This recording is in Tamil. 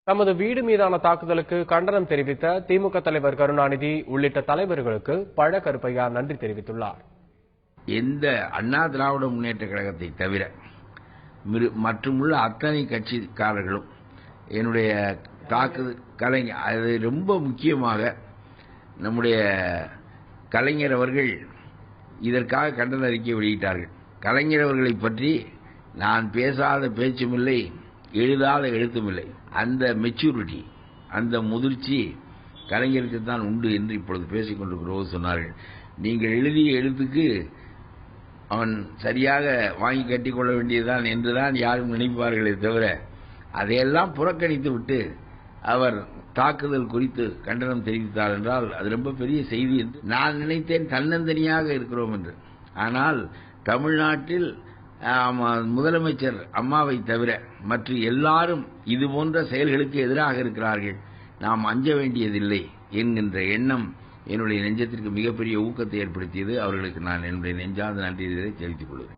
தமது வீடு மீதான தாக்குதலுக்கு கண்டனம் தெரிவித்த திமுக தலைவர் கருணாநிதி உள்ளிட்ட தலைவர்களுக்கு பழ கருப்பையா நன்றி தெரிவித்துள்ளார். எந்த அண்ணா திராவிட முன்னேற்ற கழகத்தை தவிர மற்றுமுள்ள அத்தனை கட்சிக்காரர்களும் என்னுடைய தாக்குதல் கலைஞர், அது ரொம்ப முக்கியமாக நம்முடைய கலைஞர் அவர்கள் இதற்காக கண்டன அறிக்கை வெளியிட்டார்கள். கலைஞர் அவர்களை பற்றி நான் பேசாத பேச்சுமில்லை, எழுதாத எழுத்துமில்லை. அந்த மெச்சூரிட்டி, அந்த முதிர்ச்சி கலைஞருக்கு தான் உண்டு என்று இப்பொழுது பேசிக் கொண்டிருக்கிறோம் சொன்னார்கள். நீங்கள் எழுதிய எழுத்துக்கு அவன் சரியாக வாங்கி கட்டிக்கொள்ள வேண்டியதுதான் என்றுதான் யாரும் நினைப்பார்களே தவிர, அதையெல்லாம் புறக்கணித்து விட்டு அவர் தாக்குதல் குறித்து கண்டனம் தெரிவித்தார் என்றால் அது ரொம்ப பெரிய செய்தி என்று நான் நினைத்தேன். தன்னந்தனியாக இருக்கிறோம் என்று. ஆனால் தமிழ்நாட்டில் முதலமைச்சர் அம்மாவை தவிர மற்ற எல்லாரும் இதுபோன்ற செயல்களுக்கு எதிராக இருக்கிறார்கள். நாம் அஞ்ச வேண்டியதில்லை என்கின்ற எண்ணம் என்னுடைய நெஞ்சத்திற்கு மிகப்பெரிய ஊக்கத்தை ஏற்படுத்தியது. அவர்களுக்கு நான் என்னுடைய நெஞ்சார்ந்த நன்றியை தெரிவித்துக் கொள்கிறேன்.